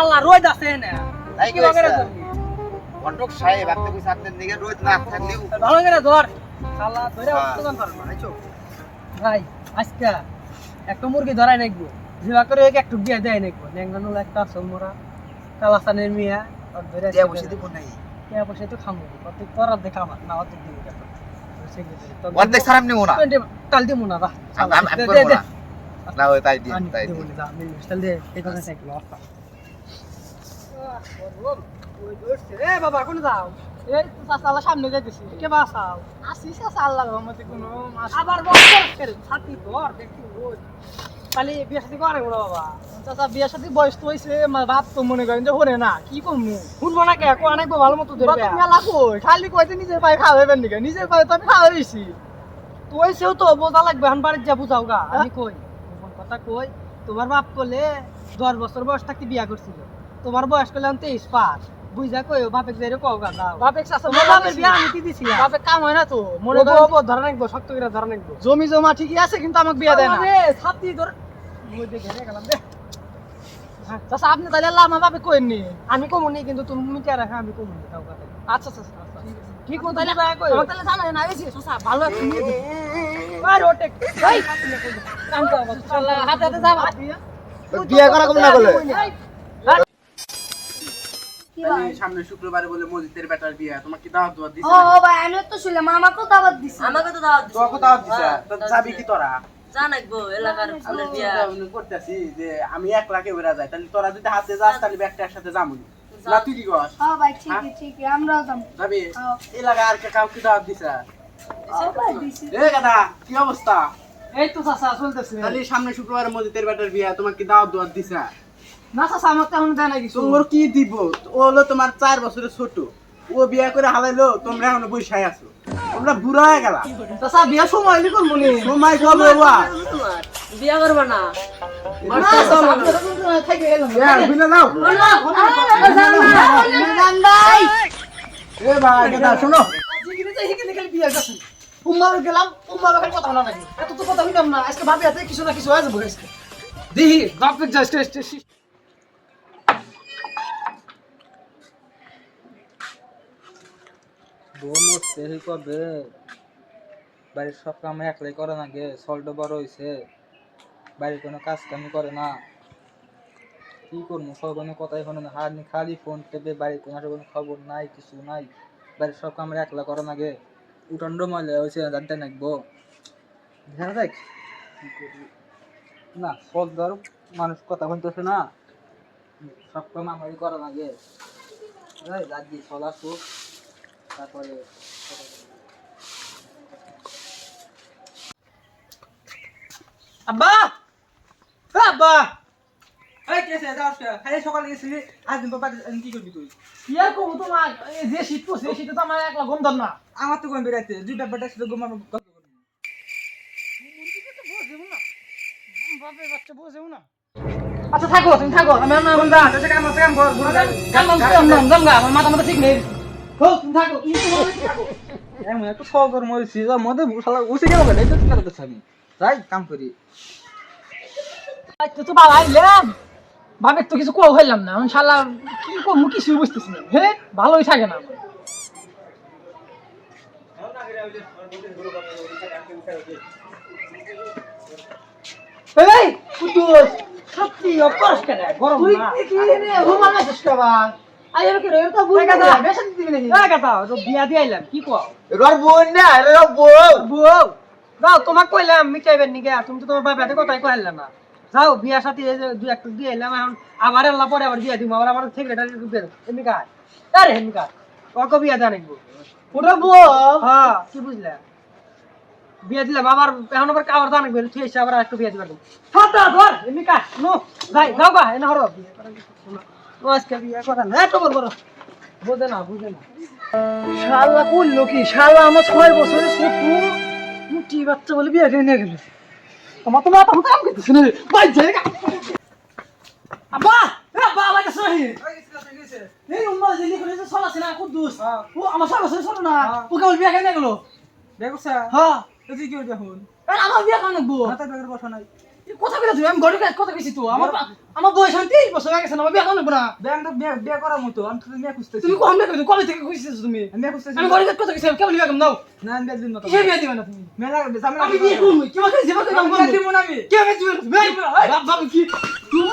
আল্লাহ রোদ আছে না তাই কি কইছে বাগেরা করবি ঘটক সাহেব আপনি কইছে আপনার দিকে রোদ না থাকলেও ভালো করে ধর আল্লাহ ধরে হ্যাঁ। উত্তোলন করবা আইছো ভাই আজকে একটা মুরগি ধরাই নাকবো জিবা করে একটু দিয়ে দেয় নাকবো ন্যাংরানো একটা সমরা কালাসানের মিয়া আর ধরে দিয়া বসে দিব নাই কে বসে তো খামু কত তোরা দেখা আমার না অত দিবি কত অর্ধেক সারাম নিব না কাল দিমু না বা আমি করব না না ওই তাই দিন তাই দিন চল দে এই কথা সাইকেল অফ এ বাবা কোন যাও এই তো চাচালা সামনে যাইতেছি কে বাসাও আসিস চাচা আল্লাহর রহমতে কোনো আবার বছর ফের ছাতি ধর দেখি রোজ খালি বিয়ে শাদী করে না বাবা চাচা বিয়ে শাদী বয়স তো হইছে বাপ তো মনে করেন যে হরে না কি করমু শুনবো না কে কো অনেক ভালো মতো ধরবে মেলা কই খালি কইতে নিজের পায়ে খাওয়াবেন নাকি নিজের পায়ে তো আমি খাওয়াইছি তুই সেও তো বোঝা লাগবে হান বাড়িতে যা বুঝাও গা আমি কই কোন কথা কই তোমার বাপ করলে 10 বছর বয়স থাকতে বিয়া করছিল তোমার বয়স করলে 23 পাস বুঝা কই বাপে যাইরে কও গা দাও বাপে চাচা বাপের বিয়া আমি কি দিছি বাপে কাম হয় না তো মনে করো ধরে রাখবো শক্ত করে ধরে রাখবো জমি জমা ঠিকই আছে কিন্তু আমাকে বিয়া দেয় না রে ছাতি ধর ওই যে ঘেরে গেলাম রে চাচা আপনি তাহলে আল্লাহ আমার বাপে কইনি আমি কমুনি কিন্তু তুমি মিটা রাখা আমি কমুনি দাও গা আচ্ছা আচ্ছা ঠিক ও তাহলে ভাই কই তাহলে জানা না আইছি চাচা ভালো একটা নিয়ে দে আর ওটে এই কাম কর আল্লাহ হাতে হাতে যাবা বিয়া করা কম না বলে সামনে শুক্রবারে বলে মসজিদের বেটার বিয়া তোমাকে কি দাওয়াত দাওয়াত দিছে ও ভাই আমি তো শুনলাম আমাকেও দাওয়াত দিছে আমাকে তো দাওয়াত দিছে তোকে দাওয়াত দিছে তো যাবি কি তোরা জানাইবো এলাকার ফুলের বিয়া করতেছি যে আমি একলা কে বেরা যাই তাহলে তোরা যদি হাতে যাস তাহলে ব্যাগটা একসাথে যাবো না তুই কি কস হ্যাঁ ভাই ঠিকই ঠিকই আমরাও যাবো যাবি এলাকা আর কাউকে দাওয়াত দিছে ও ভাই দিছে এ গাদা কি অবস্থা এই তো চাচা চলতেছে তাহলে সামনে শুক্রবারে মসজিদের বেটার বিয়া তোমাকে কি দাওয়াত দাওয়াত দিছে না চাচা আমার তেমন দেয় না কিছু তোর কি দিব ও হলো তোমার 4 বছরের ছোট ও বিয়া করে হালাইলো তোমরা এখন বসে আছো তোমরা বুড়া হয়ে গেলা চাচা বিয়া সময় হইলে কোন মনে সময় কবে ওয়া তোমার বিয়া করবা না থেকে এলাম বিনা নাও ভাই এ ভাই গাদা শোনো গেলাম কথা না নাকি এত তো কথা হইলাম না আজকে ভাবি আছে কিছু না কিছু হয়ে যাবো আজকে দিহি বাপের জাস্ট বোমর সেই কবে বাড়ির সব কাম একলাই করে না গে সল্ট বড় হয়েছে বাড়ির কোনো কাজ কামি করে না কি করবো সব কোনো কথাই শোনে না হার খালি ফোন টেপে বাড়ির কোনো কোনো খবর নাই কিছু নাই বাড়ির সব কাম একলা করে না গে উঠান্ড ময়লা হয়েছে জানতে নাকবো ধ্যান দেখ না সব ধর মানুষ কথা বলতেছে না সব কাম আমারই করে না গে রাজি চলা সুখ তারপরে আব্বা আব্বা এই কেসে যাও খালি সকালে গেছিলি আজ দিন বাবা কি করবি তুই ইয়ার কো তোমার যে শীত পড়ছে এই শীতে তো আমার একলা গন্ধ না আমার তো কোন বেরাইতে দুই ব্যাপারটা শুধু ঘুমানো গল্প করব বাপে বাচ্চা বুঝেও না আচ্ছা থাকো তুমি থাকো আমি না বন্ধা আচ্ছা কাম আছে কাম কর কাম আমার মাথা ঠিক নেই হো তুমি থাকো তুমি থাকো এমন একটু সহকর মরেছি যা মধ্যে শালা উঠে গেল বেটা এটা কি করতেছ আমি যাই কাম করি তো বাবা আইলাম ভাবে তো কিছু কোয়া হইলাম না আমি শালা কি করবো কিছু বুঝতেছি না হে ভালোই থাকে না এই কুদুস সত্যি অপরস কেন গরম না তুই কি রে ঘুমান না দশটাবা আইর কি রে তো বুঝ না বেশন দিবি নাকি এই কথা তো বিয়া দি আইলাম কি কও এর বোন না এর বউ বউ যাও তোমাকে কইলাম মিটাইবেন নি গা তুমি তো তোমার বাবাতে কথাই কইলা না যাও বিয়া সাথে এই যে দুই একটা দিয়ে এলাম এখন আবার আল্লাহ পরে আবার বিয়া দিমু আবার আমার সেক্রেটারি বের এমনি কাজ আরে এমনি কাজ ওকে বিয়া দেন একবো ওটা বউ হ্যাঁ কি বুঝলা বিয়া দিলাম আবার এখন আবার কাবার দান বের ঠিক আছে আবার একটু বিয়া দিবা ফাটা ধর এমনি কাজ নো যাই যাও গা এনে হরো বিয়া করা ও আজকে বিয়া করা না তো বড় বুঝে না শালা কইলো কি শালা আমার 6 বছরের ছোট মুটি বাচ্চা বলে বিয়া করে নিয়ে গেল তোমার তো মাথা কাম করতেছ না ভাই যাই আব্বা আব্বা আমার কাছে রহি এই উম্মা জেলি করে যে সলা সিনা কুদ্দুস ও আমার সব বছরের ছোট না ও কেবল বিয়া করে নিয়ে গেল দেখো স্যার হ্যাঁ তুই কি করবি এখন আর আমার বিয়া কেন গো মাথা বেগের বসা নাই কথা কইলা তুমি আমি ঘরে কথা কইছি তো আমার বয়স হইতে 23 বছর হয়ে গেছে না বিয়া করব না বিয়া করার মতো আমি তো মেয়ে খুঁজতেছি তুমি কখন বিয়া করছো কবে থেকে কইছিস তুমি মেয়ে খুঁজতেছি আমি ঘরে কথা কইছি কেমন বিয়া করব নাও না আমি বিয়া দিন না কিসের বিয়া দিবে না তুমি মেলা আমি বিয়ে করব কি আমাকে জীবন আমি বিয়া দিব না আমি কি আমি দিবে না বাবা কি তুমি